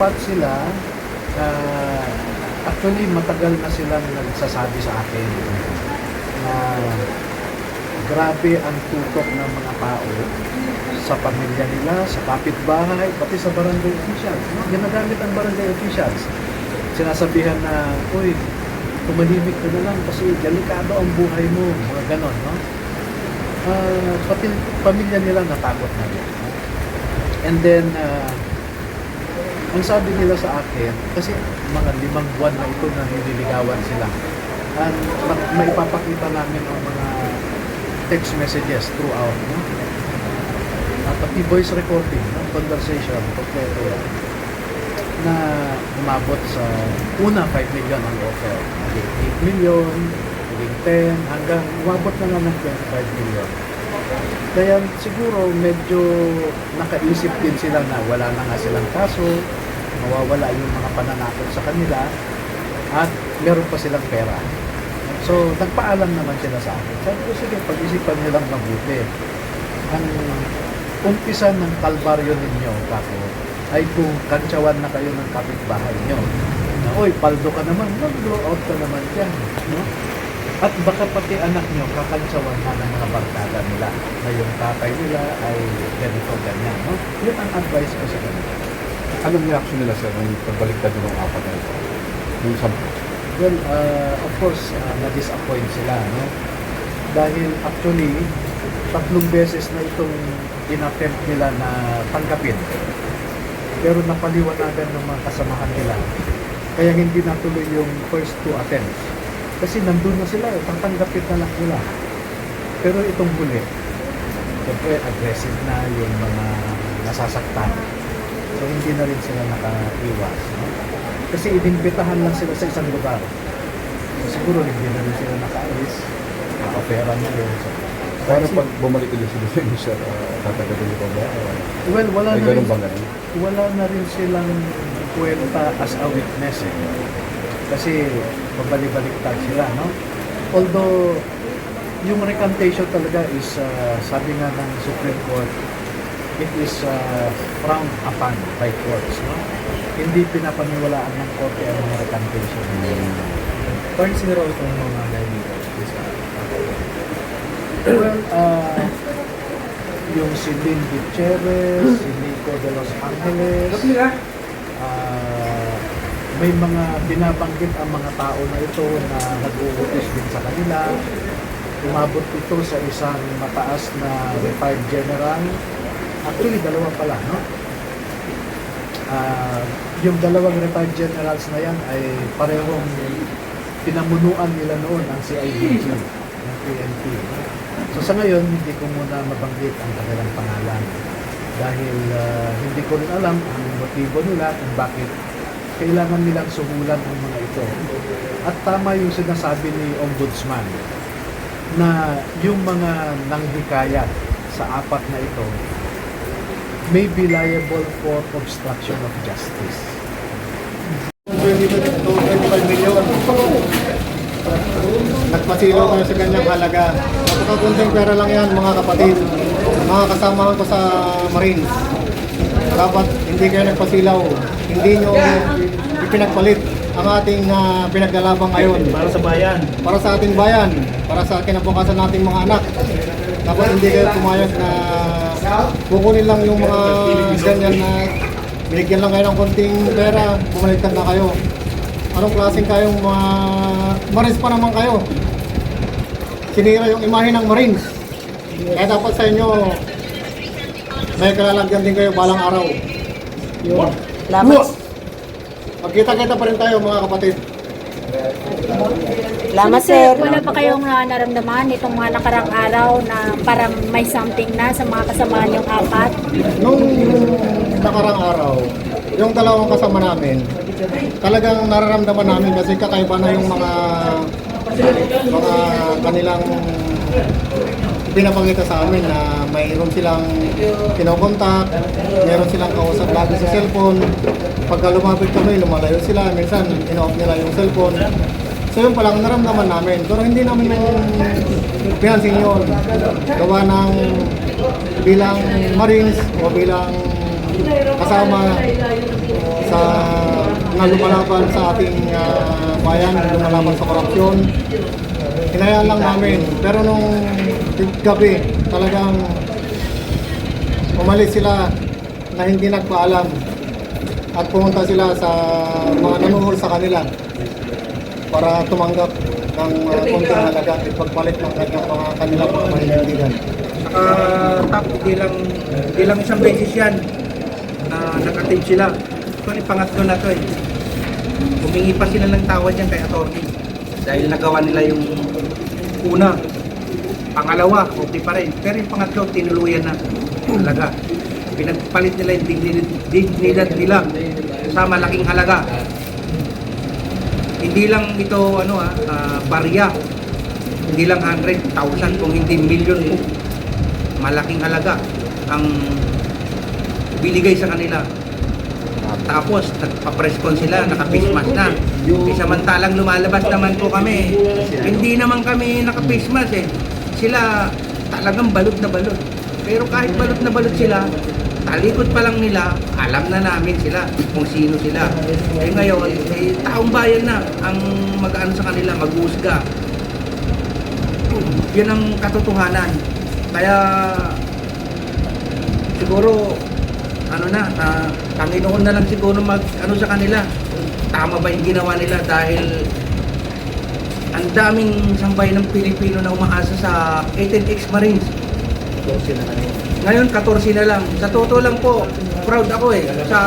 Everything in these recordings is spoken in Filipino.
Pat sila, ah, actually matagal na silang nagsasabi sa akin na grabe ang tutok ng mga tao sa pamilya nila, sa kapitbahay, pati sa barangay officials. No? Ginagamit ang barangay officials. Sinasabihan na, uy, tumahimik ka na lang kasi delikado ang buhay mo, mga ganon. No? Pati pamilya nila natakot na rin. No? And then, ang sabi nila sa akin, kasi mga 5 buwan na ito na nililigawan sila. And maipapakita namin ang mga text messages throughout. No? Pati voice recording, no? Conversation, kompleto yan. Na umabot sa una 5 million ang offer. Naging 8 million, naging 10, hanggang umabot na lang ng 25 million. Kaya siguro medyo nakaisip din sila na wala na nga silang kaso, mawawala yung mga pananakot sa kanila, at meron pa silang pera. So, nagpaalam naman sila sa akin. Sabi ko, sige, pag-isipan nilang mabuti. Ang umpisa ng kalbaryo ninyo, kako, ay kung kantsawan na kayo ng kapitbahay nyo. Na, oy, paldo ka naman, mag-blow out ka naman dyan. No? At baka pati anak nyo, kakantsawan na ng mga barkada nila na yung tatay nila ay ganito, ganyan. No? Yun ang advice ko sa kanila. Anong reaction nila, sir, nung pagbaliktad yung 4 na ito? Yung 10? Well, of course, na-disappoint sila, no? Dahil actually, 3 beses na itong inattempt nila na tanggapin. Pero napaliwanagan ng mga kasamahan nila. Kaya hindi natuloy yung first 2 attempts. Kasi nandun na sila, tatanggapin na lang nila. Pero itong huli, siyempre aggressive na yung mga nasasaktan. So hindi na rin sila nakaiwas. No? Kasi inimbitahan lang sila sa isang lugar. So, siguro hindi na rin sila nakaalis. Naka-opera na rin. So, Paano pag bumalik ulit sila sa inyo, sir? Tatagabin ko ba? well, wala Ay, na rin, ganun ba ganun? wala na rin silang kwenta as a witness. Eh. Kasi pabalik-baliktad sila. No? Although, yung recantation talaga is, sabi nga ng Supreme Court, it is frowned upon by courts. No? Hindi pinapaniwalaan ng korte ang mga recantation. Parang siniro itong mga naliligaw sa Well, yung si Lynn Gutierrez, si Nico de Los Angeles, may mga binabanggit ang mga tao na ito na nag-uutos din sa kanila. Umabot ito sa isang mataas na retired general. Actually, 2 pala, no? Yung 2 retired generals na yan ay parehong pinamunuan nila noon ang CIDG, ng PNP. So sa ngayon, hindi ko muna mabanggit ang kanilang pangalan dahil hindi ko rin alam ang motibo nila kung bakit kailangan nilang suhulan ang mga ito. At tama yung sinasabi ni Ombudsman na yung mga nanghikayat sa 4 na ito may be liable for obstruction of justice. 25 million. Nagpasilaw kayo sa ganyang halaga. Napakakunting pera lang yan, mga kapatid. Mga kasama ko sa Marines. Dapat hindi kayo nagpasilaw. Hindi nyo ipinagpalit ang ating pinaglalaban ngayon. para sa bayan. Para sa ating bayan. Para sa kinabukasan nating mga anak. Dapat hindi kayo pumayag na kukunin lang yung mga ganyan na binigyan lang kayo ng konting pera, bumaliktad na kayo. Anong klaseng kayong mga Marines pa naman kayo? Sinira yung imahe ng Marines. Kaya dapat sa inyo, may kalalagyan din kayo balang araw. Salamat. Magkita-kita pa rin tayo, mga kapatid. Salamat, sir. Wala pa kayong naramdaman itong mga nakarang araw na parang may something na sa mga kasamahan yung 4? Nung nakarang araw, yung 2 kasama namin, talagang nararamdaman namin kasi kakaiba na yung mga kanilang pinapakita sa amin na mayroon silang kinokontak, mayroon silang kausap lagi sa cellphone. Pagka lumapit kami, lumalayo sila, minsan in-off nila yung cellphone. So yun palang naramdaman namin, pero hindi namin pinansin yun. Gawa ng bilang Marines o bilang kasama sa na lumalaban sa ating bayan, lumalaban sa korupsyon. Hinayaan lang namin. Pero nung gabi, talagang umalis sila na hindi nagpaalam at pumunta sila sa mga nanuhol sa kanila para tumanggap ng konting halaga at pagpalit ng kanyang mga kanilang mga mahihindigan. Tapos di lang isang beses yan na nakatim sila. Ito ni pangatlo na to eh. Humingi pa sila ng tawad yan kay attorney. Dahil nagawa nila yung una. Pangalawa, okay pa rin. Pero yung pangatlo, tinuluyan na halaga. Pinagpalit nila yung dignidad nila sa malaking halaga. Hindi lang ito barya. Hindi lang 100,000 kung hindi million po. Malaking halaga ang binigay sa kanila. Tapos nagpa-press con sila, naka-face mask na. Samantalang lumalabas naman po kami. Hindi naman kami naka-face mask eh. Sila talagang balot na balot. Pero kahit balot na balot sila, talikod pa lang nila, alam na namin sila kung sino sila. Eh ngayon, taong bayan na ang mag-ano sa kanila, mag-uusga. Yan ang katotohanan. Kaya siguro Panginoon na lang siguro mag-ano sa kanila. Tama ba yung ginawa nila dahil ang daming sambayan ng Pilipino na umaasa sa 18 ex-Marines. Ngayon, 14 na lang. Sa totoo lang po, proud ako sa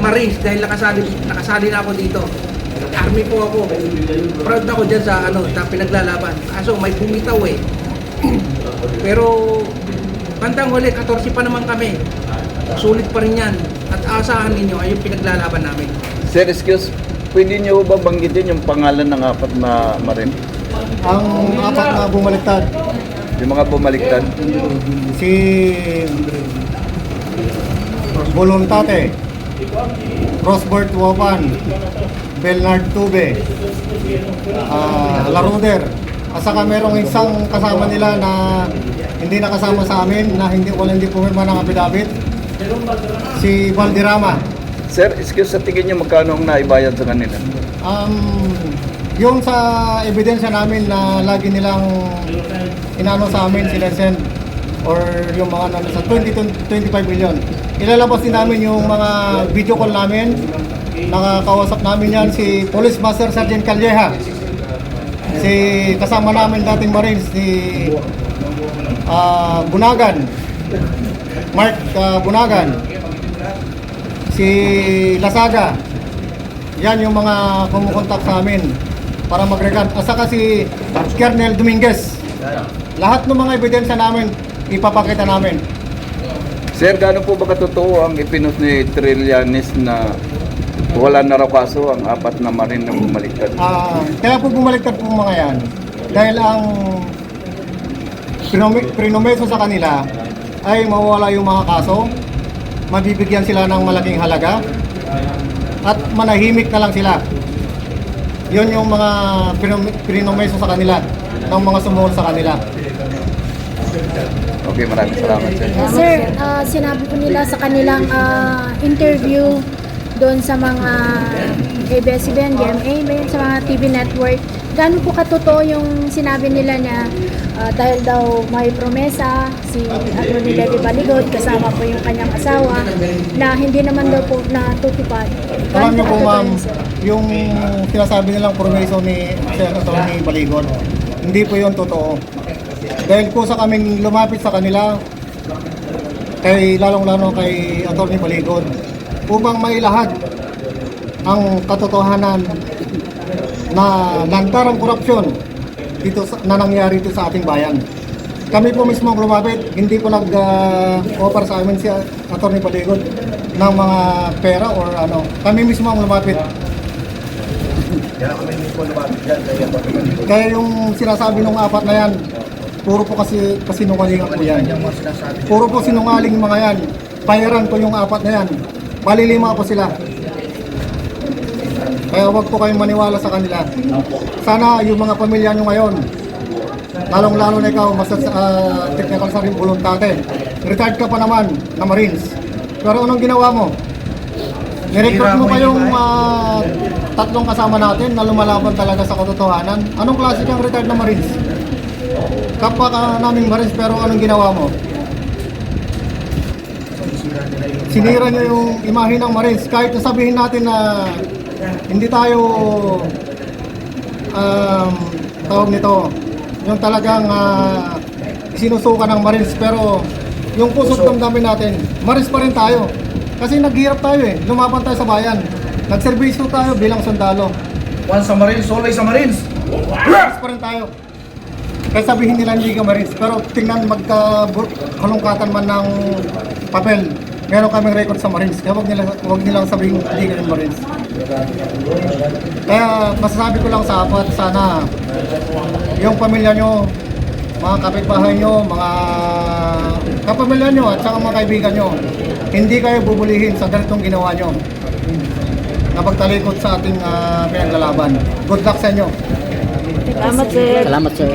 Marines dahil nakasali na ako dito. Army po ako. Proud ako dyan sa pinaglalaban. Kaso may bumitaw Pero, bandang huli, 14 pa naman kami. Sulit pa rin yan. At asahan ninyo ay yung pinaglalaban namin. Sir, excuse, pwede niyo ba banggitin yung pangalan ng apat na marin? Ang apat na bumaliktad, Yung mga bumaliktad? si Voluntate, Rosbert Wopan, Bernard Tube, Laruder. At saka merong isang kasama nila na hindi nakasama sa amin, na hindi pumirma ng affidavit, si Valderrama. Sir, excuse, sa tingin niyo magkano ang naibayad sa kanila? Yung sa ebidensya namin na lagi nilang inano sa amin, sinesend or yung mga sa 20-25 million. Ilalabas din namin yung mga video call namin. Nakakausap namin yan si Police Master Sergeant Calleja. Si kasama namin dating Marines, si Bunagan, Mark Bunagan, si Lasaga. Yan yung mga kumukontak sa amin para mag-regard. At saka si Kernel Dominguez. Lahat ng mga ebidensya namin, ipapakita namin. Sir, gaano po ba katotoo ang ipinos ni Trillanes na wala na raw kaso ang apat na marin na bumaliktad? Kaya po bumaliktad po mga yan. Dahil ang prinomeso sa kanila ay mawawala yung mga kaso, mabibigyan sila ng malaking halaga, at manahimik na lang sila. Yun yung mga prinomeso sa kanila, ng mga sumuhol sa kanila. Okay, maraming salamat, sir. Sir, sinabi po nila sa kanilang interview doon sa mga ABS-CBN, GMA, sa mga TV network, gaano po katotoo yung sinabi nila na dahil daw may promesa si Atty. Levy Baligod, kasama po yung kanyang asawa, na hindi naman daw po natutupad. Alam niyo po katotoo ma'am, yun, sir? yung sinasabi nilang promeso ni Atty. Baligod, hindi po yun totoo. Dahil po sa kaming lumapit sa kanila, lalong-lalo kay Atty. Baligod, upang mailahad ang katotohanan na lantarang korupsyon na nangyari dito sa ating bayan. Kami po mismo ang lumapit, hindi po nag-offer sa amin si Atty. Baligod ng mga pera or ano. Kami mismo ang lumapit. Kaya yung sinasabi ng apat na yan, puro po kasi sinungaling po yan. Puro po sinungaling mga yan. Bayaran ko yung apat na yan. Malilima po sila. Kaya huwag po kayong maniwala sa kanila. Sana yung mga pamilya nyo ngayon, lalong-lalo na ikaw, technical sa rin voluntate. Retired ka pa naman na Marines. Pero anong ginawa mo? Nirecruit mo ba yung tatlong kasama natin na lumalaban talaga sa katotohanan? Anong klase kang retired na Marines? Kapwa ka naming Marines pero anong ginawa mo? Sinira niyo yung imahe ng Marines. Kahit sabihin natin na hindi tayo tawag nito, yung talagang sinusukan ng Marines, pero yung puso't damdamin natin, Marines pa rin tayo. Kasi naghihirap tayo lumaban tayo sa bayan. Nagserbisyo tayo bilang sundalo. Once sa Marines, always sa Marines. Marines pa rin tayo. Kaya sabihin nila hindi ka Marines, pero tingnan magka-halongkatan man ng papel. Meron kaming record sa Marines, kaya huwag nilang sabihin hindi ka rin Marines. Kaya masasabi ko lang sa apat, sana yung pamilya nyo, mga kapitbahay nyo, mga kapamilya nyo at saka mga kaibigan nyo, hindi kayo bubulihin sa ganitong ginawa nyo na pagtalikod sa ating pinaglalaban. Good luck sa inyo. Salamat, sir. Salamat, sir.